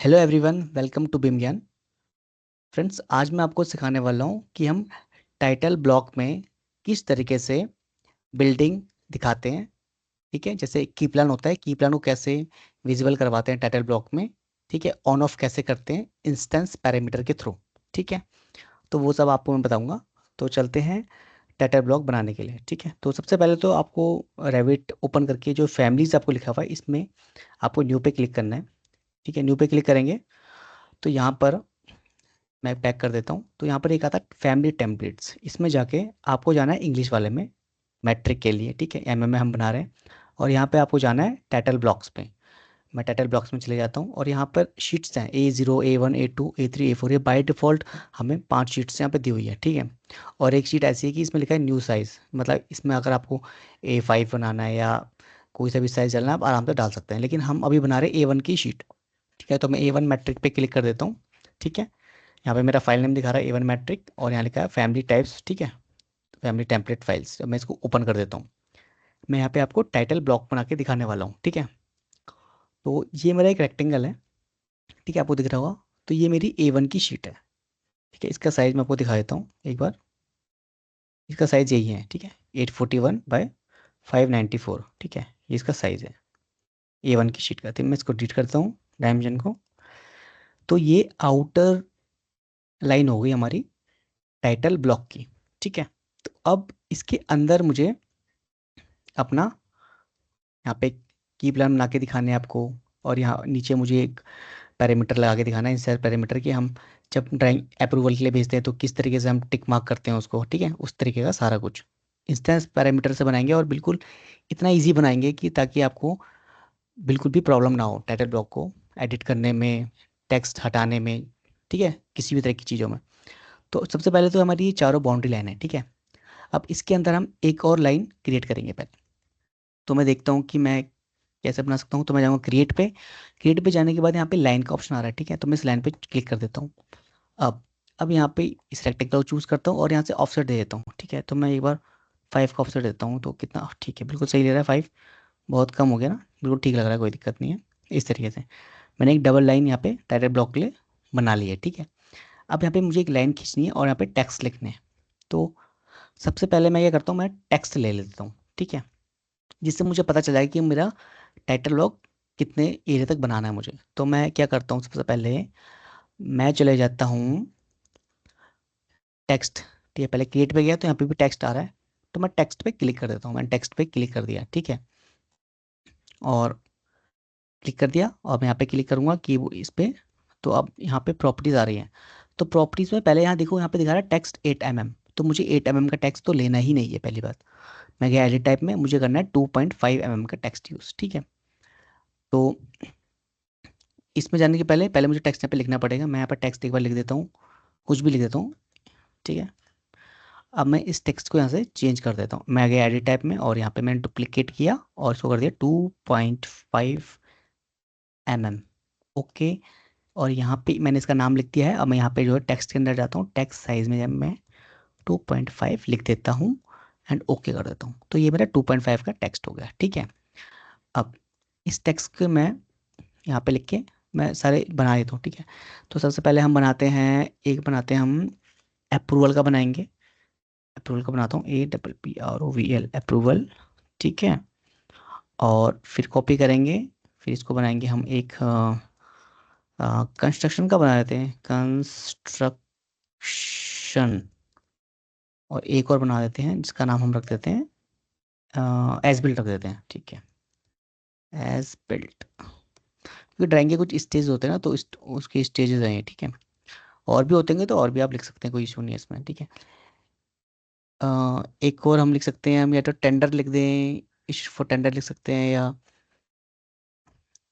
Hello everyone, welcome to Beam Gyan. Friends, आज मैं आपको सिखाने वाला हूँ कि हम टाइटल ब्लॉक में किस तरीके से बिल्डिंग दिखाते हैं। ठीक है, जैसे की प्लान होता है, की प्लान को कैसे विजिबल करवाते हैं टाइटल ब्लॉक में। ठीक है, ऑन ऑफ कैसे करते हैं इंस्टेंस पैरामीटर के थ्रू। ठीक है, तो वो सब आपको मैं बताऊंगा। तो चलते हैं टाइटल ब्लॉक बनाने के लिए। ठीक है, तो सबसे पहले तो आपको रेविट ओपन करके जो फैमिलीज आपको लिखा हुआ है इसमें आपको न्यू पे क्लिक करना है। ठीक है, न्यू पे क्लिक करेंगे तो यहाँ पर मैं पैक कर देता हूँ। तो यहाँ पर एक आता है फैमिली टेम्पलेट्स, इसमें जाके आपको जाना है इंग्लिश वाले में, मैट्रिक के लिए। ठीक है, एमएम में हम बना रहे हैं। और यहाँ पे आपको जाना है टाइटल ब्लॉक्स पे। मैं टाइटल ब्लॉक्स में चले जाता हूँ और यहाँ पर शीट्स हैं A0 A1 A2 A3 A4। ये बाय डिफ़ॉल्ट हमें 5 शीट्स यहाँ पे दी हुई है। ठीक है, और एक शीट ऐसी है कि इसमें लिखा है न्यू साइज़, मतलब इसमें अगर आपको A5 बनाना है या कोई सा भी साइज़ डालना है आप आराम से डाल सकते हैं, लेकिन हम अभी बना रहे हैं A1 की शीट। ठीक है, तो मैं A1 मैट्रिक पे क्लिक कर देता हूँ। ठीक है, यहाँ पे मेरा फाइल नेम दिखा रहा है A1 मैट्रिक और यहाँ लिखा है फैमिली टाइप्स। ठीक है, फैमिली टेम्पलेट फाइल्स। मैं इसको ओपन कर देता हूँ। मैं यहाँ पे आपको टाइटल ब्लॉक बना के दिखाने वाला हूँ। ठीक है, तो ये मेरा एक रेक्टेंगल है। ठीक है, आपको दिख रहा होगा। तो ये मेरी A1 की शीट है। ठीक है, इसका साइज मैं आपको दिखा देता हूँ एक बार। इसका साइज यही है। ठीक है, 841 बाय 594। ठीक है, ये इसका साइज है A1 की शीट का। तो मैं इसको डिलीट करता हूँ डायमेंशन को। तो ये आउटर लाइन हो गई हमारी टाइटल ब्लॉक की। ठीक है, तो अब इसके अंदर मुझे अपना यहाँ पे की प्लान बना के दिखाने हैं आपको। और यहाँ नीचे मुझे एक पैरामीटर लगा के दिखाना है, इंसर्ट पैरामीटर, कि हम जब ड्राइंग अप्रूवल के लिए भेजते हैं तो किस तरीके से हम टिक मार्क करते हैं उसको। ठीक है, उस तरीके का सारा कुछ इंस्टेंस पैरामीटर से बनाएंगे और बिल्कुल इतना इजी बनाएंगे कि ताकि आपको बिल्कुल भी प्रॉब्लम ना हो टाइटल ब्लॉक को एडिट करने में, टेक्स्ट हटाने में। ठीक है, किसी भी तरह की चीज़ों में। तो सबसे पहले तो हमारी ये चारों बाउंड्री लाइन है। ठीक है, अब इसके अंदर हम एक और लाइन क्रिएट करेंगे पहले। तो मैं देखता हूँ कि मैं कैसे बना सकता हूँ। तो मैं जाऊँगा क्रिएट पे। क्रिएट पे जाने के बाद यहाँ पे लाइन का ऑप्शन आ रहा है। ठीक है, तो मैं इस लाइन पे क्लिक कर देता हूँ। अब अब यहाँ पे इस रेक्टेंगल को चूज़ करता हूँ और यहाँ से ऑफसेट दे देता हूँ। ठीक है, तो मैं एक बार 5 का ऑफसेट देता हूँ। तो कितना, ठीक है, बिल्कुल सही ले रहा है 5। बहुत कम हो गया ना, बिल्कुल ठीक लग रहा है, कोई दिक्कत नहीं है। इस तरीके से मैंने एक डबल लाइन यहाँ पे टाइटल ब्लॉक के लिए बना ली है। ठीक है, अब यहाँ पे मुझे एक लाइन खींचनी है और यहाँ पे टेक्स्ट लिखने हैं। तो सबसे पहले मैं क्या करता हूँ, मैं टेक्स्ट ले लेता हूँ। ठीक है, जिससे मुझे पता चला है कि मेरा टाइटल ब्लॉक कितने एरिया तक बनाना है मुझे। तो मैं क्या करता हूँ, सबसे पहले मैं चले जाता हूँ टेक्स्ट। ठीक है, पहले क्रिएट पे गया तो यहाँ पे भी टेक्स्ट आ रहा है। तो मैं टेक्स्ट पे क्लिक कर देता हूँ। मैंने टेक्स्ट पे क्लिक कर दिया। ठीक है, और क्लिक कर दिया। और मैं यहाँ पे क्लिक करूँगा कि वो इस पे। तो अब यहाँ पे प्रॉपर्टीज़ आ रही हैं। तो प्रॉपर्टीज़ में पहले यहाँ देखो, यहाँ पे दिखा रहा है टेक्स्ट 8 mm। तो मुझे 8 mm का टेक्स्ट तो लेना ही नहीं है। पहली बात, मैं गया एडिट टाइप में, मुझे करना है 2.5 mm का टेक्स्ट यूज़। ठीक है, तो इसमें जाने के पहले पहले मुझे टेक्स्ट यहाँ पे लिखना पड़ेगा। मैं यहाँ पर टेक्स्ट एक बार लिख देता हूँ, कुछ भी लिख देता हूँ। ठीक है, अब मैं इस टेक्स्ट को यहाँ से चेंज कर देता हूँ। मैं गया एडिट टाइप में और यहाँ पे मैंने डुप्लीकेट किया और इसको कर दिया 2.5 mm। ओके, और यहाँ पे मैंने इसका नाम लिख दिया है। अब मैं यहाँ पे जो है टेक्स्ट के अंदर जाता हूँ, टेक्स्ट साइज में जब मैं 2.5 लिख देता हूँ एंड ओके कर देता हूँ, तो ये मेरा 2.5 का टेक्स्ट हो गया। ठीक है, अब इस टेक्स्ट को मैं यहाँ पे लिख के मैं सारे बना देता हूँ। ठीक है, तो सबसे पहले हम बनाते हैं, एक बनाते हैं हम अप्रूवल का बनाएंगे। अप्रूवल का बनाता हूँ APPROVL अप्रूवल। ठीक है, और फिर कॉपी करेंगे। फिर इसको बनाएंगे हम एक कंस्ट्रक्शन का बना देते हैं, कंस्ट्रक्शन। और एक और बना देते हैं जिसका नाम हम रख देते हैं एज बिल्ट रख देते हैं। ठीक है, एज बिल्ट, क्योंकि ड्राइंग के कुछ स्टेज होते हैं ना, तो उसके स्टेजेस हैं ये। ठीक है, और भी होते हैं तो और भी आप लिख सकते हैं, कोई इशू नहीं है इसमें। ठीक है, एक और हम लिख सकते हैं, हम या तो टेंडर लिख दें, इश फॉर टेंडर लिख सकते हैं, या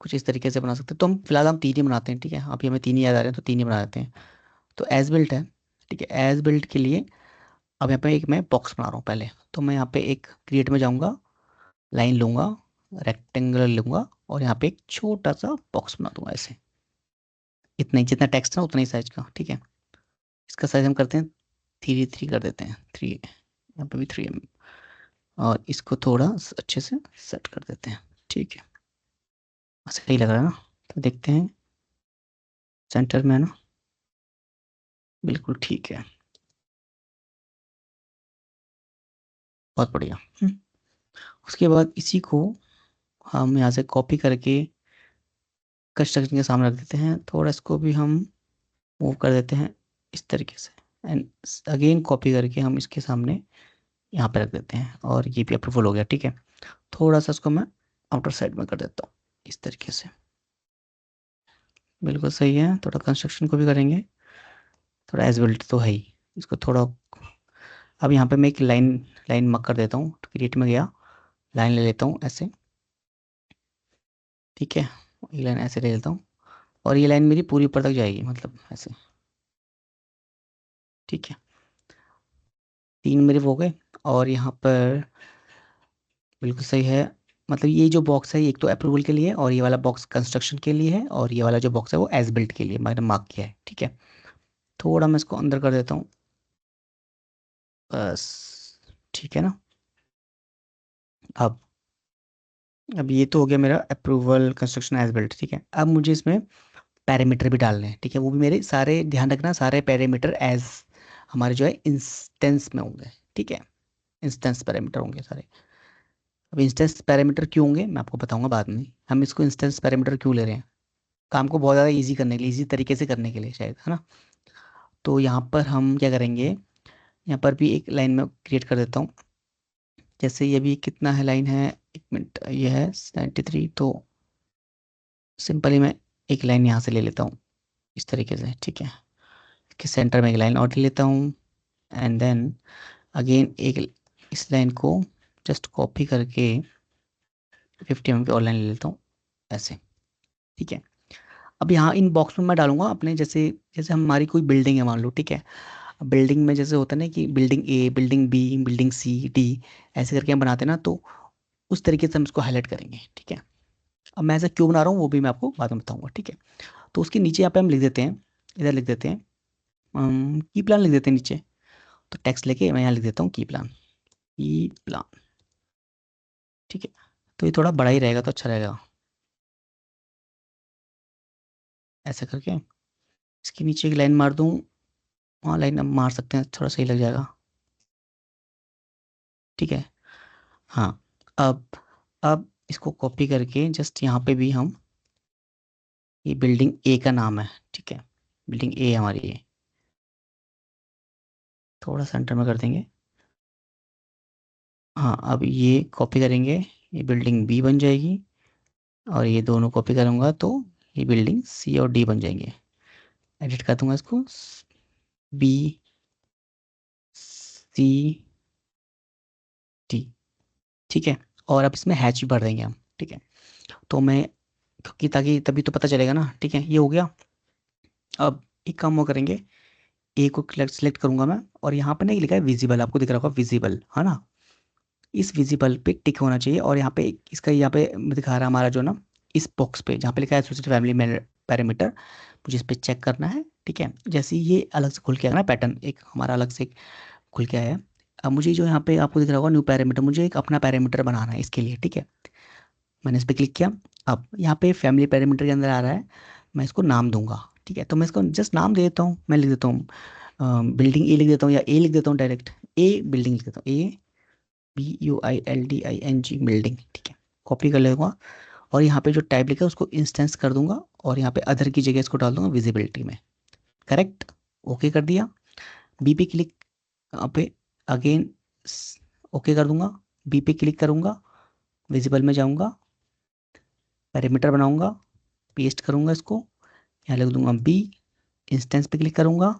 कुछ इस तरीके से बना सकते हैं। तो हम फिलहाल हम 3 ही बनाते हैं। ठीक है, अभी हमें 3 ही याद आ रहे हैं तो 3 ही बना देते हैं। तो एज बिल्ट है। ठीक है, एज बिल्ट के लिए अब यहाँ पे एक मैं बॉक्स बना रहा हूँ पहले। तो मैं यहाँ पे एक क्रिएट में जाऊँगा, लाइन लूँगा, रेक्टेंगल लूँगा और यहाँ पे एक छोटा सा बॉक्स बना दूंगा ऐसे। इतना ही, जितना टेक्स्ट है उतना ही साइज का। ठीक है, इसका साइज हम करते हैं 3 कर देते हैं, 3। यहाँ पे भी 3 mm। और इसको थोड़ा अच्छे से सेट कर देते हैं। ठीक है, सही लग रहा है ना? तो देखते हैं सेंटर में है ना, बिल्कुल ठीक है, बहुत बढ़िया। उसके बाद इसी को हम यहाँ से कॉपी करके कंस्ट्रक्शन के सामने रख देते हैं, थोड़ा इसको भी हम मूव कर देते हैं इस तरीके से, एंड अगेन कॉपी करके हम इसके सामने यहाँ पे रख देते हैं, और ये भी अप्रूवल हो गया। ठीक है, थोड़ा सा इसको मैं आउटर साइड में कर देता हूँ इस तरीके से, बिल्कुल सही है। थोड़ा कंस्ट्रक्शन को भी करेंगे, थोड़ा एज बिल्ट तो है ही, इसको थोड़ा। अब यहाँ पे मैं एक लाइन लाइन मक कर देता हूँ, क्रिएट में गया, लाइन ले लेता हूँ ऐसे, ठीक है, ये लाइन ऐसे ले लेता हूँ, और ये लाइन मेरी पूरी ऊपर तक जाएगी, मतलब ऐसे, ठीक है। 3 मेरे वो हो गए, और यहाँ पर बिल्कुल सही है। मतलब ये जो बॉक्स है, ये एक तो अप्रूवल के लिए है, और ये वाला बॉक्स कंस्ट्रक्शन के लिए है, और ये वाला जो बॉक्स है वो एज बिल्ट के लिए मैंने मार्क किया है। ठीक है, थोड़ा मैं इसको अंदर कर देता हूँ, बस, ठीक है ना। अब अब ये तो हो गया मेरा अप्रूवल कंस्ट्रक्शन एज बिल्ट। ठीक है, अब मुझे इसमें पैरामीटर भी डालने हैं। ठीक है, वो भी मेरे सारे, ध्यान रखना, सारे पैरामीटर एज हमारे जो है इंस्टेंस में होंगे। ठीक है, इंस्टेंस पैरामीटर होंगे सारे। अब इंस्टेंस पैरामीटर क्यों होंगे मैं आपको बताऊंगा बाद में। हम इसको इंस्टेंस पैरामीटर क्यों ले रहे हैं, काम को बहुत ज़्यादा इजी करने के लिए, इजी तरीके से करने के लिए शायद, है ना। तो यहाँ पर हम क्या करेंगे, यहाँ पर भी एक लाइन में क्रिएट कर देता हूँ। जैसे ये भी कितना है, लाइन है, 1 मिनट, ये है 93, तो सिंपली मैं एक लाइन यहाँ से ले लेता हूँ इस तरीके से। ठीक है, इसके सेंटर में एक लाइन और ले लेता हूँ, एंड देन अगेन एक इस लाइन को जस्ट कॉपी करके 50 mm की और लाइन ले लेता हूँ ऐसे। ठीक है, अब यहाँ इन बॉक्स में मैं डालूंगा अपने, जैसे जैसे हमारी कोई बिल्डिंग है मान लो। ठीक है, बिल्डिंग में जैसे होता है ना कि बिल्डिंग ए, बिल्डिंग बी, बिल्डिंग सी, डी, ऐसे करके हम बनाते हैं ना, तो उस तरीके से हम इसको हाईलाइट करेंगे। ठीक है, अब मैं ऐसा क्यों बना रहा हूँ वो भी मैं आपको बाद में बताऊंगा। ठीक है, तो उसके नीचे यहाँ पे हम लिख देते हैं, इधर लिख देते हैं, की प्लान लिख देते हैं नीचे। तो टेक्स्ट लेके मैं यहाँ लिख देता हूँ की प्लान, की प्लान। ठीक है, तो ये थोड़ा बड़ा ही रहेगा तो अच्छा रहेगा, ऐसा करके इसके नीचे एक लाइन मार दूँ। हाँ, लाइन अब मार सकते हैं, थोड़ा सही लग जाएगा। ठीक है, हाँ। अब अब इसको कॉपी करके जस्ट यहाँ पे भी हम, ये बिल्डिंग ए का नाम है। ठीक है, बिल्डिंग ए हमारी ये, थोड़ा सेंटर में कर देंगे। हाँ, अब ये कॉपी करेंगे, ये बिल्डिंग बी बन जाएगी, और ये दोनों कॉपी करूँगा तो ये बिल्डिंग सी और डी बन जाएंगे। एडिट कर दूंगा इसको, बी, सी, डी। ठीक है, और अब इसमें हैच भी भर देंगे हम। ठीक है, तो मैं, क्योंकि ताकि तभी तो पता चलेगा ना। ठीक है, ये हो गया। अब एक काम वो करेंगे, ए को सिलेक्ट करूंगा मैं, और यहाँ पे नहीं लिखा है विजिबल, आपको दिख रहा होगा विजिबल, है ना। इस विजिबल पे टिक होना चाहिए, और यहाँ पे इसका यहाँ पे दिखा रहा है हमारा जो ना, इस बॉक्स पे जहाँ पे लिखा है एसोसिएटेड फैमिली पैरामीटर, मुझे इस पे चेक करना है। ठीक है, जैसे ही ये अलग से खुल के आया ना, पैटर्न एक हमारा अलग से खुल के आया है। अब मुझे जो यहाँ पे आपको दिख रहा होगा न्यू पैरामीटर, मुझे एक अपना पैरामीटर बनाना है इसके लिए। ठीक है, मैंने इस पर क्लिक किया। अब यहाँ पे फैमिली पैरामीटर के अंदर आ रहा है, मैं इसको नाम दूंगा। ठीक है, तो मैं इसको जस्ट नाम दे देता हूँ, मैं लिख देता हूँ बिल्डिंग ए लिख देता हूँ, या ए लिख देता हूँ डायरेक्ट, ए बिल्डिंग लिख देता हूँ, BUILDING बिल्डिंग। ठीक है, कॉपी कर लेगा, और यहाँ पे जो टाइप लिखा है उसको इंस्टेंस कर दूंगा, और यहाँ पे अदर की जगह इसको डाल दूंगा विजिबिलिटी में। करेक्ट, ओके कर दिया। बी पे क्लिक, यहाँ पे अगेन ओके कर दूंगा, बी पे क्लिक करूंगा, विजिबल में जाऊंगा, पैरामीटर बनाऊंगा, पेस्ट करूंगा इसको, यहाँ लिख दूंगा बी, इंस्टेंस पे क्लिक करूंगा,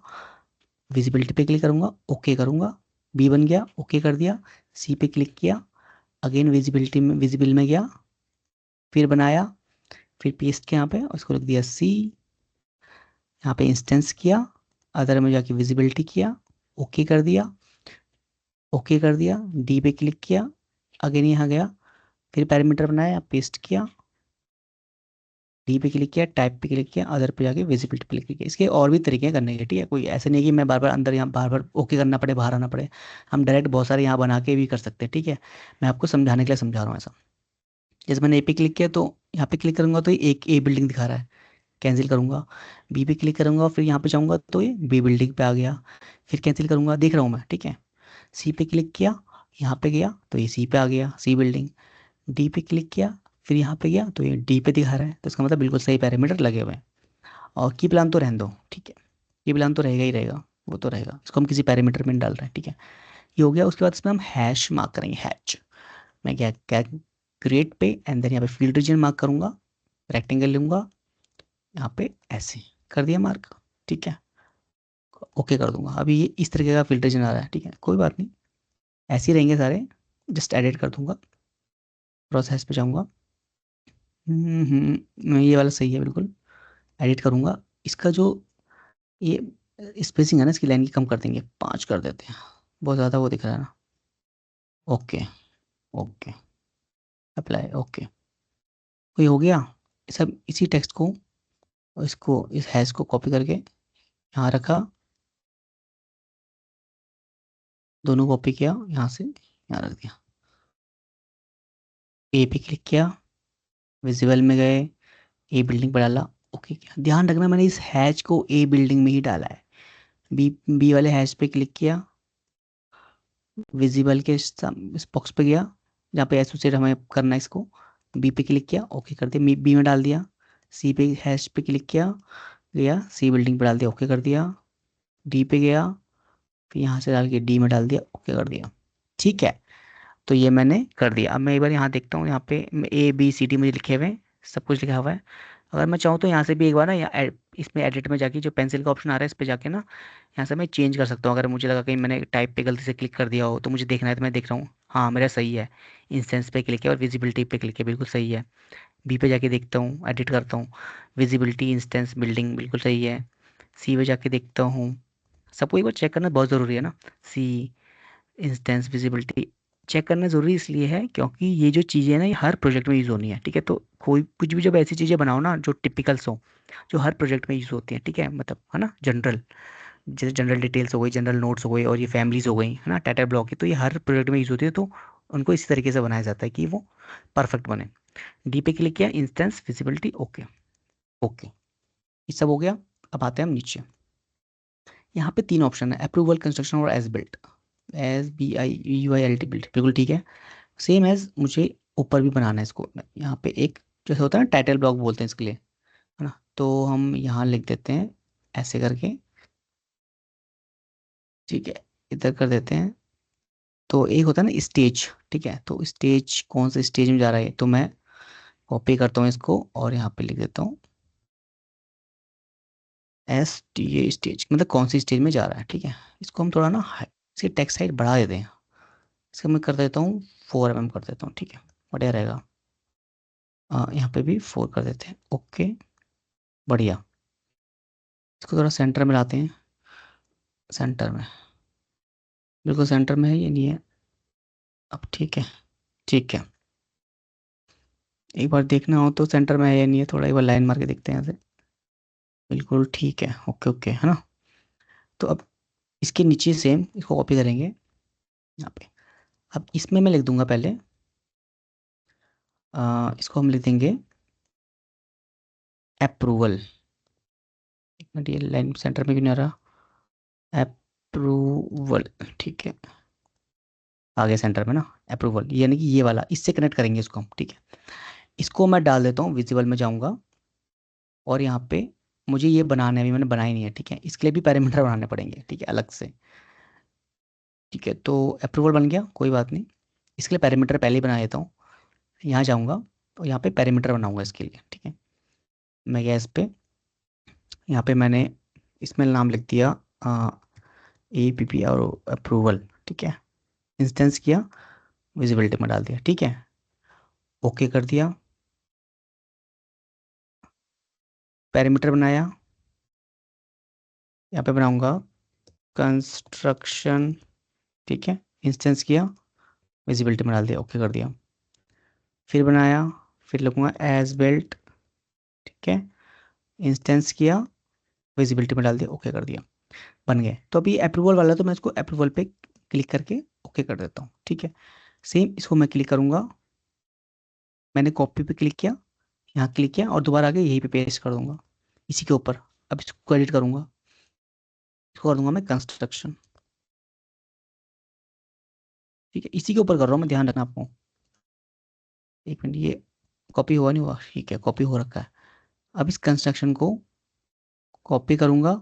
विजिबिलिटी पे क्लिक करूंगा, ओके करूंगा, बी बन गया, ओके कर दिया। सी पे क्लिक किया, अगेन विजिबिलिटी में, विजिबल में गया, फिर बनाया, फिर पेस्ट किया यहाँ पे, और इसको लिख दिया सी, यहाँ पे इंस्टेंस किया, अदर में जाके विजिबिलिटी किया, ओके कर दिया, ओके कर दिया, डी पे क्लिक किया, अगेन यहाँ गया, फिर पैरामीटर बनाया, पेस्ट किया, डी पे क्लिक किया, टाइप पे क्लिक किया, अदर पे जाके विजिबिलिटी पे क्लिक किया। इसके और भी तरीके हैं करने के, ठीक है, कोई ऐसे नहीं कि मैं बार बार अंदर यहाँ बार बार ओके करना पड़े, बाहर आना पड़े। हम डायरेक्ट बहुत सारे यहाँ बना के भी कर सकते हैं। ठीक है, मैं आपको समझाने के लिए समझा रहा हूँ ऐसा। जैसे मैंने ए पे क्लिक किया, तो यहाँ पे क्लिक करूंगा तो एक ए बिल्डिंग दिखा रहा है, कैंसिल करूँगा, बी पे क्लिक करूँगा, फिर यहाँ पे जाऊँगा तो ये बी बिल्डिंग पे आ गया, फिर कैंसिल करूँगा, देख रहा हूँ मैं, ठीक है। सी पे क्लिक किया, यहाँ पे गया तो ये सी पे आ गया, सी बिल्डिंग। डी पे क्लिक किया, फिर यहाँ पे गया तो ये डी पे दिखा रहा है, तो इसका मतलब बिल्कुल सही पैरामीटर लगे हुए हैं। और की प्लान तो रहने दो, ठीक है, की प्लान तो रहेगा ही रहेगा, वो तो रहेगा, इसको हम किसी पैरामीटर में नहीं डाल रहे हैं, ठीक है। ये हो गया। उसके बाद इसमें हम हैश मार्क करेंगे, हैच। मैं क्या क्या क्रिएट पे एंड देन यहाँ पे फील्ड रीजन मार्क करूंगा, रेक्टेंगल लूंगा, यहाँ पे ऐसे कर दिया मार्क, ठीक है। ओके कर दूंगा। अभी ये इस तरीके का फील्ड रीजन आ रहा है, ठीक है, कोई बात नहीं, ऐसे ही रहेंगे सारे। जस्ट एडिट कर दूंगा, प्रोसेस पे जाऊंगा। ये वाला सही है बिल्कुल। एडिट करूंगा, इसका जो ये स्पेसिंग है ना इसकी लाइन की कम कर देंगे, 5 कर देते हैं, बहुत ज़्यादा वो दिख रहा है ना। Okay, okay, apply, okay. तो ये हो गया। सब इसी टेक्स्ट को और इसको, इस हैश को कॉपी करके यहाँ रखा, दोनों कॉपी किया, यहाँ से यहाँ रख दिया। ए पे क्लिक किया, विजिबल में गए, ए बिल्डिंग पर डाला, ओके किया। ध्यान रखना मैंने इस हैश को ए बिल्डिंग में ही डाला है। बी बी वाले हैश पे क्लिक किया, विजिबल के इस बॉक्स पे गया जहाँ पे एसोसिएट हमें करना है इसको, बी पे क्लिक किया, ओके कर दिया, बी में डाल दिया। सी पे हैश पे क्लिक किया, गया सी बिल्डिंग पे डाल दिया, ओके कर दिया। डी पे गया, फिर यहाँ से डाल के डी में डाल दिया, ओके कर दिया, ठीक है। तो ये मैंने कर दिया। अब मैं एक बार यहाँ देखता हूँ, यहाँ पे ए बी सी डी मुझे लिखे हुए हैं, सब कुछ लिखा हुआ है। अगर मैं चाहूँ तो यहाँ से भी एक बार ना, इसमें एडिट में जाके जो पेंसिल का ऑप्शन आ रहा है इस पे जाके ना, यहाँ से मैं चेंज कर सकता हूँ। अगर मुझे लगा कहीं मैंने टाइप पे गलती से क्लिक कर दिया हो तो मुझे देखना है, तो मैं देख रहा हूँ हाँ मेरा सही है। इंस्टेंस पे क्लिक है और विजिबिलिटी पे क्लिक है, बिल्कुल सही है। बी पे जाके देखता हूँ, एडिट करता हूँ, विजिबिलिटी इंस्टेंस बिल्डिंग बिल्कुल सही है। सी पे जाके देखता हूँ, सबको एक बार चेक करना बहुत ज़रूरी है ना। सी इंस्टेंस विजिबिलिटी चेक करना ज़रूरी इसलिए है क्योंकि ये जो चीज़ें हैं ना, ये हर प्रोजेक्ट में यूज़ होनी है, ठीक है। तो कोई कुछ भी जब ऐसी चीज़ें बनाओ ना जो टिपिकल्स हो, जो हर प्रोजेक्ट में यूज़ होती हैं, ठीक है, मतलब है ना, जनरल, जैसे जनरल डिटेल्स हो गई, जनरल नोट्स हो गई, और ये फैमिलीज हो गई, है ना, टाइटल ब्लॉक की, तो ये हर प्रोजेक्ट में यूज़ होती है। तो उनको इसी तरीके से बनाया जाता है कि वो परफेक्ट बने। डी पे क्लिक किया, इंस्टेंस विजिबिलिटी, ओके, ओके, ये सब हो गया। अब आते हैं हम नीचे। यहाँ पे 3 ऑप्शन है, अप्रूवल, कंस्ट्रक्शन और as built, as B U I L T टी बिल्ट, बिल्कुल ठीक है। सेम एज मुझे ऊपर भी बनाना है इसको। यहाँ पे एक जैसे होता है ना, टाइटल ब्लॉक बोलते हैं इसके लिए, है ना, तो हम यहाँ लिख देते हैं ऐसे करके, ठीक है, इधर कर देते हैं। तो एक होता है ना स्टेज, ठीक है, तो स्टेज कौन से स्टेज में जा रहा है, तो मैं कॉपी करता हूँ इसको और यहाँ पे लिख देता हूँ एस टी ए स्टेज, मतलब कौन सी स्टेज में जा रहा है, ठीक है। इसको हम थोड़ा ना इसकी टेक्स्ट साइज बढ़ा देते हैं, इसको मैं कर देता हूँ 4 mm कर देता हूँ, ठीक है, बढ़िया रहेगा। यहाँ पे भी 4 कर देते हैं, ओके, बढ़िया। इसको थोड़ा सेंटर में लाते हैं, सेंटर में, बिल्कुल सेंटर में है, ये नहीं है। अब ठीक है, ठीक है, एक बार देखना हो तो सेंटर में है या नहीं है, थोड़ा एक बार लाइन मार के देखते हैं यहाँ से, बिल्कुल ठीक है, ओके ओके, है ना। तो अब इसके नीचे सेम इसको कॉपी करेंगे यहाँ पे। अब इसमें मैं लिख दूंगा पहले, इसको हम लिख देंगे अप्रूवल। एक मिनट, ये लाइन सेंटर में क्यों नहीं आ रहा, अप्रूवल, ठीक है, आ गया सेंटर में ना, अप्रूवल, यानी कि ये वाला, इससे कनेक्ट करेंगे इसको हम, ठीक है। इसको मैं डाल देता हूँ, विजिबल में जाऊँगा और यहाँ पे मुझे ये बनाना है, अभी मैंने बनाई नहीं है, ठीक है, इसके लिए भी पैरामीटर बनाने पड़ेंगे, ठीक है, अलग से, ठीक है। तो अप्रूवल बन गया, कोई बात नहीं, इसके लिए पैरामीटर पहले ही बना देता हूँ। यहाँ जाऊँगा और यहाँ पे पैरामीटर बनाऊँगा इसके लिए, ठीक है। मैं गया इस पे, यहाँ पे मैंने इसमें नाम लिख दिया ए पी पी और अप्रूवल, ठीक है, इंस्टेंस किया, विजिबिलिटी में डाल दिया, ठीक है, ओके कर दिया। पैरामीटर बनाया, यहाँ पे बनाऊँगा कंस्ट्रक्शन, ठीक है, इंस्टेंस किया, विजिबिलिटी में डाल दिया, ओके कर दिया। फिर बनाया, फिर लिखूँगा एज बिल्ट, ठीक है, इंस्टेंस किया, विजिबिलिटी में डाल दिया, ओके कर दिया, बन गए। तो अभी अप्रूवल वाला, तो मैं इसको अप्रूवल पे क्लिक करके ओके कर देता हूँ, ठीक है। सेम इसको मैं क्लिक करूँगा, मैंने कॉपी पे क्लिक किया, यहाँ क्लिक किया और दोबारा आके यहीं पे पेस्ट कर दूंगा, इसी के ऊपर। अब इसको एडिट करूंगा, इसको कर दूंगा मैं कंस्ट्रक्शन। ठीक है, इसी के ऊपर कर रहा हूँ मैं, ध्यान रखना आपको। एक मिनट, ये कॉपी हुआ नहीं हुआ? ठीक है, कॉपी हो रखा है। अब इस कंस्ट्रक्शन को कॉपी करूंगा,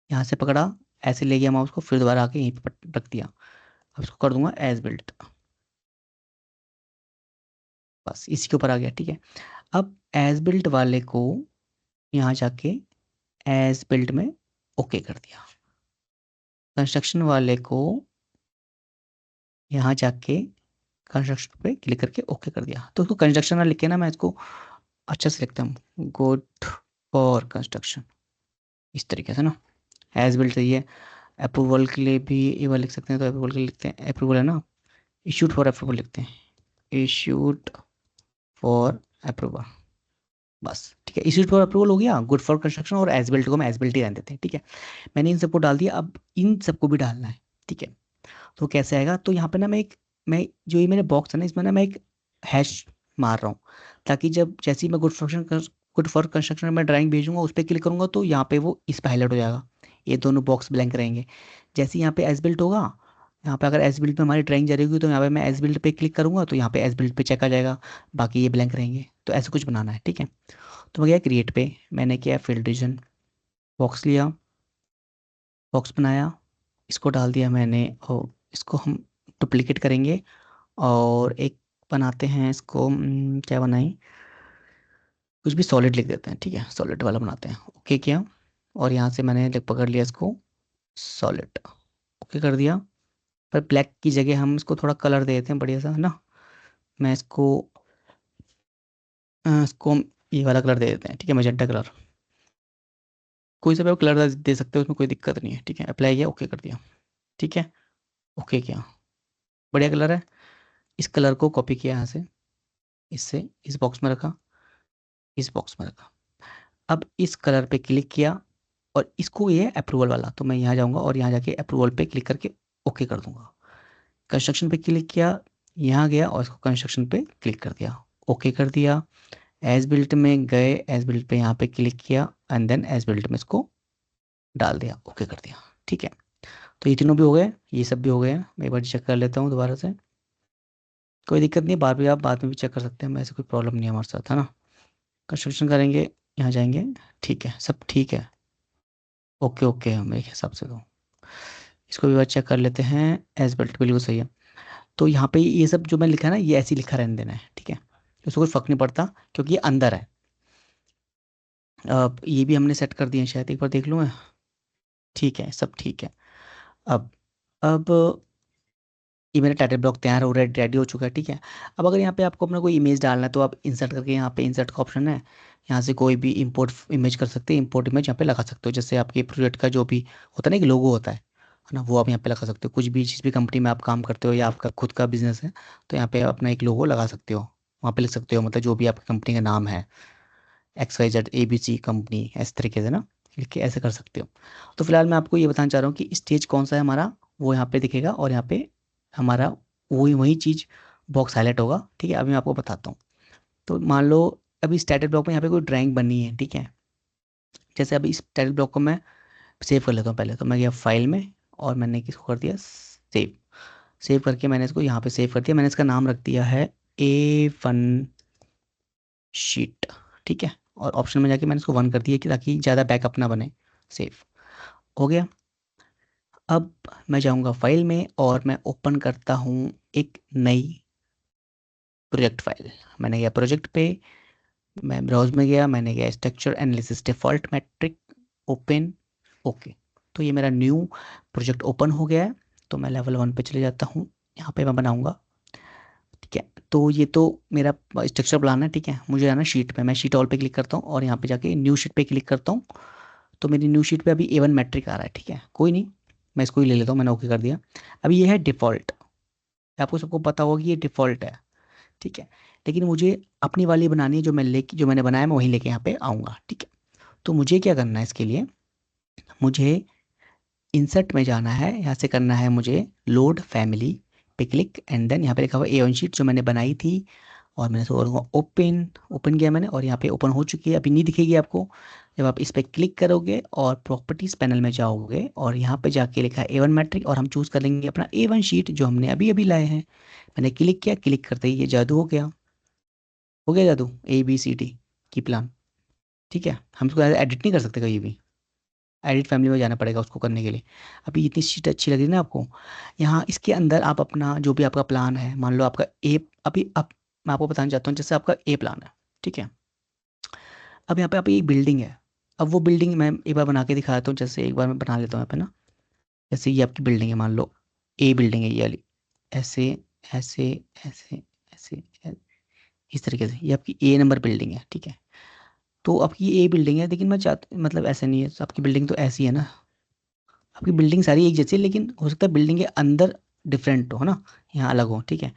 यहाँ से पकड़ा, ऐसे ले गया माउस को, फिर दोबारा आके यहीं पर रख दिया। अब इसको कर दूंगा एज बिल्ट, बस इसी के ऊपर आ गया। ठीक है, अब एज बिल्ट वाले को यहाँ जाके एज बिल्ट में ओके कर दिया, कंस्ट्रक्शन वाले को यहाँ जाके कंस्ट्रक्शन पे क्लिक करके ओके कर दिया। तो उसको कंस्ट्रक्शन ना लिख के ना, मैं इसको अच्छा से लिखता हूँ, गुड फॉर कंस्ट्रक्शन, इस तरीके से ना। एज बिल्ट चाहिए, अप्रूवल के लिए भी ये वाला लिख सकते हैं, तो अप्रूवल के लिए लिखते हैं, अप्रूवल है ना, इशूड फॉर अप्रूवल लिखते हैं, इशूड फॉर अप्रूवल, बस। ठीक है, इशूड फॉर अप्रूवल हो गया, गुड फॉर कंस्ट्रक्शन, और एज बिल्ट को मैं एज बिल्ट ही रहने देते हैं। ठीक है, मैंने इन सबको डाल दिया, अब इन सबको भी डालना है। ठीक है, तो कैसे आएगा, तो यहाँ पे ना मैं जो ये मेरे बॉक्स है ना, इसमें ना मैं एक हैश मार रहा हूँ, ताकि जब जैसे ही मैं गुड फॉर कंस्ट्रक्शन में ड्राइंग भेजूंगा, उस पर क्लिक करूंगा, तो यहाँ पे वो इस पे हाईलाइट हो जाएगा, ये दोनों बॉक्स ब्लैंक रहेंगे। जैसे ही यहाँ पे एज बिल्ट होगा, यहाँ पे अगर एज बिल्ट पे हमारी ड्राइंग जारी होगी, तो यहाँ पे मैं एज बिल्ट पे क्लिक करूंगा, तो यहाँ पे एज बिल्ट पे चेक आ जाएगा, बाकी ये ब्लैंक रहेंगे। तो ऐसे कुछ बनाना है। ठीक है, तो मैं गया क्रिएट पे, मैंने किया फील्ड रीजन, बॉक्स लिया, बॉक्स बनाया, इसको डाल दिया मैंने, और इसको हम डुप्लीकेट करेंगे, और एक बनाते हैं इसको, क्या बनाएं, कुछ भी सॉलिड लिख देते हैं। ठीक है, सॉलिड वाला बनाते हैं, ओके किया, और यहाँ से मैंने पकड़ लिया इसको, सॉलिड, ओके कर दिया। पर ब्लैक की जगह हम इसको थोड़ा कलर दे देते हैं बढ़िया सा, है ना। मैं इसको हम ये वाला कलर दे देते हैं। ठीक है, मैजेंटा कलर, कोई सा भी आप कलर दे सकते हो, उसमें कोई दिक्कत नहीं है। ठीक है, अप्लाई किया, ओके कर दिया। ठीक है, ओके किया, बढ़िया कलर है। इस कलर को कॉपी किया यहाँ से, इससे इस बॉक्स में रखा, इस बॉक्स में रखा। अब इस कलर पे क्लिक किया, और इसको ये अप्रूवल वाला, तो मैं यहाँ जाऊँगा और यहाँ जाके अप्रूवल पे क्लिक करके ओके कर दूंगा। कंस्ट्रक्शन पे क्लिक किया, यहाँ गया और इसको कंस्ट्रक्शन पे क्लिक कर दिया, ओके कर दिया। एज बिल्ट में गए, एज बिल्ट पे यहाँ पे क्लिक किया, एंड देन एज बिल्ट में इसको डाल दिया, ओके कर दिया। ठीक है, तो ये तीनों भी हो गए, ये सब भी हो गए हैं। मैं एक बार चेक कर लेता हूँ दोबारा से, कोई दिक्कत नहीं, बाद में आप बाद में भी चेक कर सकते हैं, ऐसे कोई प्रॉब्लम नहीं है हमारे साथ, है ना। कंस्ट्रक्शन करेंगे, यहाँ जाएंगे, ठीक है, सब ठीक है, ओके ओके है मेरे हिसाब से। तो इसको भी बार चेक कर लेते हैं, एज बिल्ट बिल्कुल सही है। तो यहाँ पे ये सब जो मैं लिखा है ना, ये ऐसे ही लिखा रहने देना है। ठीक है, उसको कोई फर्क नहीं पड़ता, क्योंकि ये अंदर है। अब ये भी हमने सेट कर दिए हैं शायद, एक बार देख लूँ मैं। ठीक है, सब ठीक है। अब ये मेरा टाइटल ब्लॉक तैयार हो रेडी हो चुका है। ठीक है, अब अगर यहाँ पे आपको अपना कोई इमेज डालना है, तो आप इंसर्ट करके, यहाँ पे इंसर्ट का ऑप्शन है, यहाँ से कोई भी इंपोर्ट इमेज कर सकते हैं, इंपोर्ट इमेज यहाँ पे लगा सकते हो। जैसे आपके प्रोजेक्ट का जो भी होता है ना, एक लोगो होता है ना, वो आप यहाँ पे लगा सकते हो। कुछ भी जिस भी कंपनी में आप काम करते हो, या आपका खुद का बिजनेस है, तो यहाँ पे अपना एक लोगो लगा सकते हो, वहाँ पे लिख सकते हो, मतलब जो भी आपकी कंपनी का नाम है, XYZ ABC कंपनी, इस तरीके से ना लिख के ऐसे कर सकते हो। तो फिलहाल मैं आपको ये बताना चाह रहा हूँ कि स्टेज कौन सा है हमारा, वो यहाँ पे दिखेगा, और यहाँ पे हमारा वही वही चीज़ बॉक्स हाईलाइट होगा। ठीक है, अभी मैं आपको बताता हूँ। तो मान लो अभी इस टाइटल ब्लॉक में यहाँ पे कोई ड्राइंग बननी है। ठीक है, जैसे अभी इस टाइटल ब्लॉक को मैं सेव कर लेता हूँ पहले, तो मैं गया फाइल में, और मैंने किसको कर दिया, सेव। सेव करके मैंने इसको यहाँ पे सेव कर दिया, मैंने इसका नाम रख दिया है A1 शीट। ठीक है, और ऑप्शन में जाके मैंने इसको 1 कर दिया, कि ताकि ज़्यादा बैकअप ना बने। सेव हो गया। अब मैं जाऊंगा फाइल में, और मैं ओपन करता हूँ एक नई प्रोजेक्ट फाइल। मैंने गया प्रोजेक्ट पे, मैं ब्राउज में गया, मैंने गया structure analysis default metric, open, okay. तो ये मेरा न्यू प्रोजेक्ट ओपन हो गया है। तो मैं लेवल 1 पे चले जाता हूँ, यहाँ पे मैं बनाऊंगा। ठीक है, तो ये तो मेरा स्ट्रक्चर बनाना है। ठीक है, मुझे आना शीट पे, मैं शीट ऑल पे क्लिक करता हूँ, और यहाँ पे जाके न्यू शीट पे क्लिक करता हूँ। तो मेरी न्यू शीट पे अभी A1 मैट्रिक आ रहा है। ठीक है, कोई नहीं, मैं इसको ही ले लेता हूँ, मैंने ओके कर दिया। अभी ये है डिफ़ॉल्ट, आपको सबको पता होगा कि ये डिफ़ॉल्ट है। ठीक है, लेकिन मुझे अपनी वाली बनानी है, जो मैंने बनाया, मैं वही लेके यहाँ पे आऊँगा। ठीक है, तो मुझे क्या करना है इसके लिए, मुझे इंसर्ट में जाना है, यहाँ से करना है मुझे लोड फैमिली पे क्लिक, एंड देन यहाँ पे लिखा हुआ A1 शीट जो मैंने बनाई थी, और मैंने इसको करूँगा ओपन। ओपन किया मैंने और यहाँ पे ओपन हो चुकी है, अभी नहीं दिखेगी आपको। जब आप इस पर क्लिक करोगे और प्रॉपर्टीज पैनल में जाओगे और यहाँ पे जाके लिखा है A1 मैट्रिक और हम चूज कर लेंगे अपना A1 शीट जो हमने अभी अभी लाए हैं। मैंने क्लिक किया, क्लिक करते ही ये जादू हो गया। हो गया जादू, ABCD की प्लान। ठीक है, हम इसको एडिट नहीं कर सकते कहीं भी, एडिट फैमिली में जाना पड़ेगा उसको करने के लिए। अभी इतनी शीट अच्छी लग रही है ना आपको। यहाँ इसके अंदर आप अपना जो भी आपका प्लान है, मान लो आपका ए, अभी आप, मैं आपको बताना चाहता हूँ जैसे आपका ए प्लान है। ठीक है, अब यहाँ पे आप एक बिल्डिंग है। अब वो बिल्डिंग मैं एक बार बना के दिखाता हूँ, जैसे एक बार मैं बना लेता हूँ यहाँ पे ना। जैसे ये आपकी बिल्डिंग है, मान लो ए बिल्डिंग है ये वाली, ऐसे ऐसे ऐसे ऐसे इस तरीके से ये आपकी ए नंबर बिल्डिंग है। ठीक है, तो आपकी ए बिल्डिंग है, लेकिन मैं चाहता मतलब ऐसा नहीं है, आपकी बिल्डिंग तो ऐसी है ना। आपकी बिल्डिंग सारी एक जैसी है, लेकिन हो सकता है बिल्डिंग के अंदर डिफरेंट हो ना, यहाँ अलग हो। ठीक है,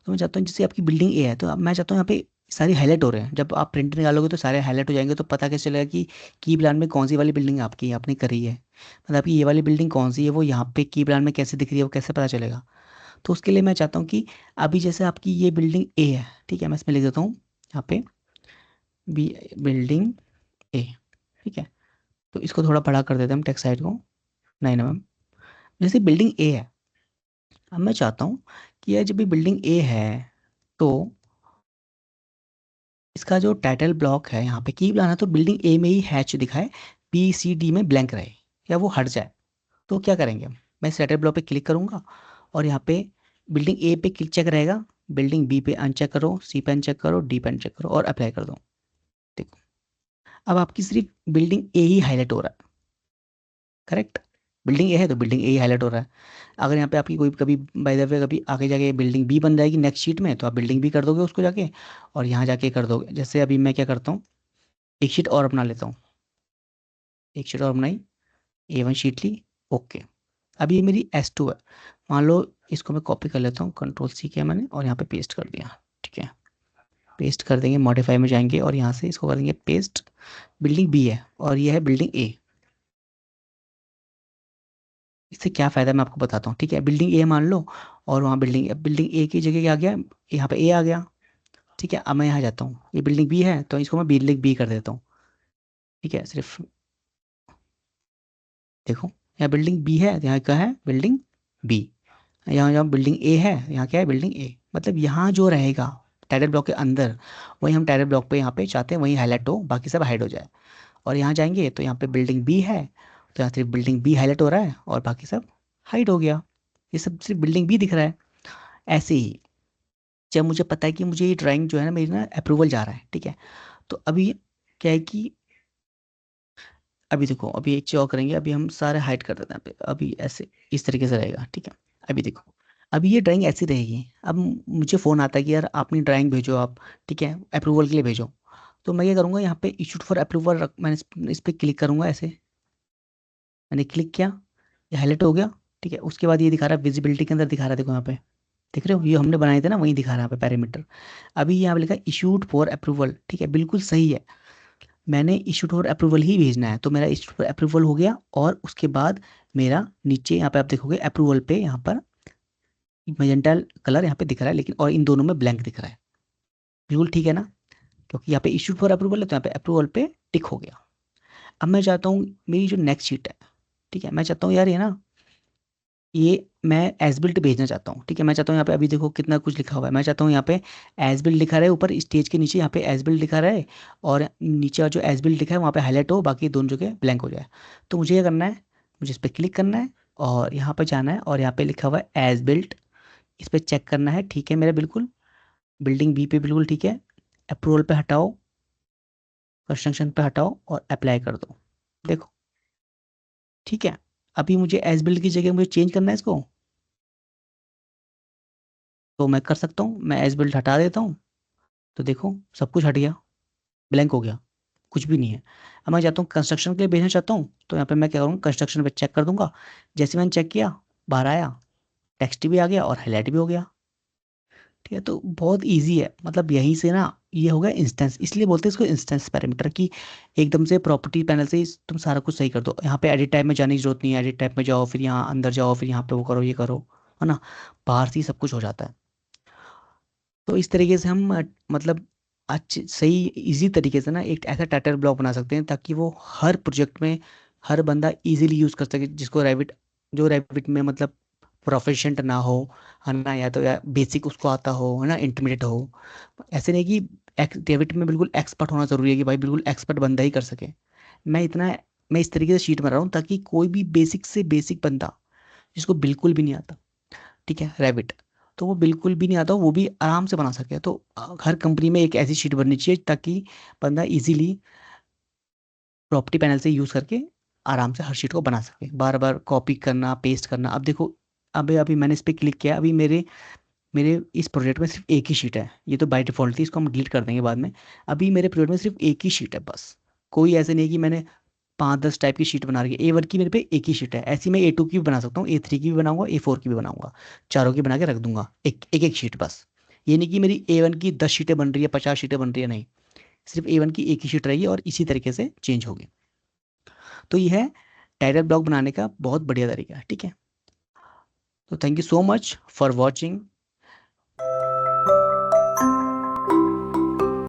तो मैं चाहता हूँ जैसे आपकी बिल्डिंग ए है, तो अब मैं चाहता हूँ यहाँ पे सारी हाईलाइट हो रहे हैं। जब आप प्रिंट निकालोगे तो सारे हाईलाइट हो जाएंगे, तो पता कैसे चलेगा कि की प्लान में कौन सी वाली बिल्डिंग आपकी आपने करी है, मतलब आपकी ये वाली बिल्डिंग कौन सी है, वो यहाँ पे की प्लान में कैसे दिख रही है, वो कैसे पता चलेगा। तो उसके लिए मैं चाहता हूँ कि अभी जैसे आपकी ये बिल्डिंग ए है, ठीक है, मैं इसमें लिख देता हूँ यहाँ पे बी बिल्डिंग ए। ठीक है, तो इसको थोड़ा बड़ा कर देते हैं हम टेक्स्ट साइड को, 9 mm। जैसे बिल्डिंग ए है, अब मैं चाहता हूँ कि यार जब भी बिल्डिंग ए है तो इसका जो टाइटल ब्लॉक है यहाँ पे की बनाना, तो बिल्डिंग ए में ही हैच दिखाए, BCD में ब्लैंक रहे या वो हट जाए। तो क्या करेंगे हम, मैं इस टाइटल ब्लॉक पे क्लिक करूंगा और यहाँ पे बिल्डिंग ए पे क्लिक चेक रहेगा, बिल्डिंग बी पे अनचेक करो, सी पे अनचेक करो, डी पे अनचेक करो और अप्लाई कर दो। देखो, अब आपकी सिर्फ बिल्डिंग ए ही हाईलाइट हो रहा है। करेक्ट, बिल्डिंग ए है तो बिल्डिंग ए ही हाईलाइट हो रहा है। अगर यहाँ पे आपकी कोई कभी बाय द वे कभी आगे जाके बिल्डिंग बी बन जाएगी नेक्स्ट शीट में, तो आप बिल्डिंग बी कर दोगे उसको जाके और यहाँ जाके कर दोगे। जैसे अभी मैं क्या करता हूँ, एक शीट और अपना लेता हूँ, एक शीट और बनाई, A1 शीट ली। ओके, अब ये मेरी S2 है। मान लो इसको मैं कॉपी कर लेता हूँ, Ctrl+C किया मैंने और यहाँ पे पेस्ट कर दिया। ठीक है, पेस्ट कर देंगे, मॉडिफाई में जाएंगे और यहाँ से इसको कर देंगे पेस्ट। बिल्डिंग बी है और ये है बिल्डिंग ए। इससे क्या फ़ायदा है मैं आपको बताता हूँ। ठीक है, बिल्डिंग ए मान लो और वहाँ बिल्डिंग ए की जगह क्या आ गया, यहाँ पे ए आ गया। ठीक है, अब मैं यहाँ जाता हूँ, ये बिल्डिंग बी है तो इसको मैं बिल्डिंग बी कर देता हूँ। ठीक है, सिर्फ देखो, यहाँ बिल्डिंग बी है, यहाँ क्या है बिल्डिंग बी। यहाँ जहाँ बिल्डिंग ए है, यहाँ क्या है बिल्डिंग ए। मतलब यहाँ जो रहेगा टाइटल ब्लॉक के अंदर, वही हम टाइटल ब्लॉक पे यहाँ पे चाहते हैं वही हाईलाइट हो, बाकी सब हाइड हो जाए। और यहाँ जाएंगे तो यहाँ पे बिल्डिंग बी है, तो यहाँ सिर्फ बिल्डिंग बी हाईलाइट हो रहा है और बाकी सब हाइड हो गया। ये सब सिर्फ बिल्डिंग बी दिख रहा है। ऐसे ही जब मुझे पता है कि मुझे ये ड्राइंग जो है ना मेरी ना अप्रूवल जा रहा है। ठीक है, तो अभी क्या है कि अभी देखो, अभी एक चीज और करेंगे, अभी हम सारे हाइड कर देते हैं यहाँ पे, अभी ऐसे इस तरीके से रहेगा। ठीक है, अभी देखो, अभी ये ड्राइंग ऐसी रहेगी। अब मुझे फ़ोन आता है कि यार अपनी ड्राइंग भेजो आप, ठीक है, अप्रूवल के लिए भेजो। तो मैं क्या करूँगा, यहाँ पे इशूड फॉर अप्रूवल मैंने इस पर क्लिक करूँगा ऐसे। मैंने क्लिक किया, ये हाईलाइट हो गया। ठीक है, उसके बाद ये दिखा रहा है विजिबिलिटी के अंदर दिखा रहा है, देखो यहाँ पे देख रहे हो, ये हमने बनाए थे ना वही दिखा रहा है यहाँ पे पैरामीटर। अभी यहाँ पे लिखा है इशूड फॉर अप्रूवल। ठीक है, बिल्कुल सही है, मैंने इशूड फॉर अप्रूवल ही भेजना है, तो मेरा इशूड फॉर अप्रूवल हो गया। और उसके बाद मेरा नीचे यहाँ पे आप देखोगे अप्रूवल पे यहाँ पर मैजेंटा कलर यहाँ पे दिख रहा है, लेकिन और इन दोनों में ब्लैंक दिख रहा है। बिल्कुल ठीक है ना, क्योंकि यहाँ पे इशूड फॉर अप्रूवल है तो यहाँ पे अप्रूवल पे टिक हो गया। अब मैं चाहता हूँ मेरी जो नेक्स्ट शीट है, ठीक है, मैं चाहता हूँ यार ये ना, ये मैं एज बिल्ट भेजना चाहता हूँ। ठीक है, मैं चाहता हूँ यहाँ पे अभी देखो कितना कुछ लिखा हुआ है, मैं चाहता हूँ यहाँ पे एज बिल्ट लिखा रहे ऊपर स्टेज के नीचे, यहाँ पे एज बिल्ट लिखा रहे और नीचे जो एज बिल्ट लिखा है वहाँ पे हाईलाइट हो, बाकी दोनों जगह ब्लैंक हो जाए। तो मुझे क्या करना है, मुझे इस पर क्लिक करना है और यहाँ पर जाना है और यहाँ पे लिखा हुआ है एज बिल्ट, इस पर चेक करना है। ठीक है मेरा बिल्कुल, बिल्डिंग बी पे बिल्कुल ठीक है, अप्रूवल पे हटाओ, कंस्ट्रक्शन पे हटाओ और अप्लाई कर दो। देखो, ठीक है, अभी मुझे एज बिल्ड की जगह मुझे चेंज करना है इसको, तो मैं कर सकता हूँ, मैं एज बिल्ड हटा देता हूँ। तो देखो सब कुछ हट गया, ब्लैंक हो गया, कुछ भी नहीं है। अब मैं चाहता हूँ कंस्ट्रक्शन के लिए भेजना चाहता हूँ, तो यहाँ पे मैं क्या करूँगा, कंस्ट्रक्शन पे चेक कर दूंगा। जैसे मैंने चेक किया, बाहर आया, टेक्स्ट भी आ गया और हाईलाइट भी हो गया। ठीक है, तो बहुत इजी है, मतलब यहीं से ना ये हो गया इंस्टेंस, इसलिए बोलते हैं इसको इंस्टेंस पैरामीटर की। एकदम से प्रॉपर्टी पैनल से ही तुम सारा कुछ सही कर दो। यहाँ पे एडिट टाइप में जाने की जरूरत नहीं है, एडिट टाइप में जाओ फिर यहाँ अंदर जाओ फिर यहाँ पे वो करो ये करो, है ना, बाहर से ही सब कुछ हो जाता है। तो इस तरीके से हम मतलब अच्छे सही इजी तरीके से ना एक ऐसा टाइटल ब्लॉक बना सकते हैं ताकि वो हर प्रोजेक्ट में हर बंदा इजीली यूज़ कर सके, जिसको रैबिट जो रैबिट में मतलब प्रोफिशिएंट ना हो, है ना, या तो या बेसिक उसको आता हो, है ना, इंटरमीडिएट हो। ऐसे नहीं कि रैबिट में बिल्कुल एक्सपर्ट होना ज़रूरी है कि भाई बिल्कुल एक्सपर्ट बंदा ही कर सके। मैं इतना मैं इस तरीके से शीट बना रहा हूँ ताकि कोई भी बेसिक से बेसिक बंदा जिसको बिल्कुल भी नहीं आता, ठीक है, रैबिट, तो वो बिल्कुल भी नहीं आता वो भी आराम से बना सके। तो हर कंपनी में एक ऐसी शीट बननी चाहिए ताकि बंदा इजीली प्रॉपर्टी पैनल से यूज़ करके आराम से हर शीट को बना सके, बार बार कॉपी करना पेस्ट करना। अब देखो, अभी अभी मैंने इस पर क्लिक किया, अभी मेरे मेरे इस प्रोजेक्ट में सिर्फ एक ही शीट है, ये तो बाय डिफॉल्ट थी, इसको हम डिलीट कर देंगे बाद में। अभी मेरे प्रोजेक्ट में सिर्फ एक ही शीट है बस, कोई ऐसे नहीं है कि मैंने 5-10 टाइप की शीट बना रही है। A1 की मेरे पे एक ही शीट है, ऐसी मैं A2 की भी बना सकता हूँ, A3 की भी बनाऊंगा, A4 की भी बनाऊंगा, चारों की बना के रख दूंगा, एक शीट बस। ये नहीं कि मेरी A1 की 10 शीटें बन रही है, 50 शीटें बन रही है, नहीं, सिर्फ A1 की एक ही शीट रहेगी और इसी तरीके से चेंज होगी। तो ये है टाइटल ब्लॉक बनाने का बहुत बढ़िया तरीका है, ठीक है। तो thank you so much for watching.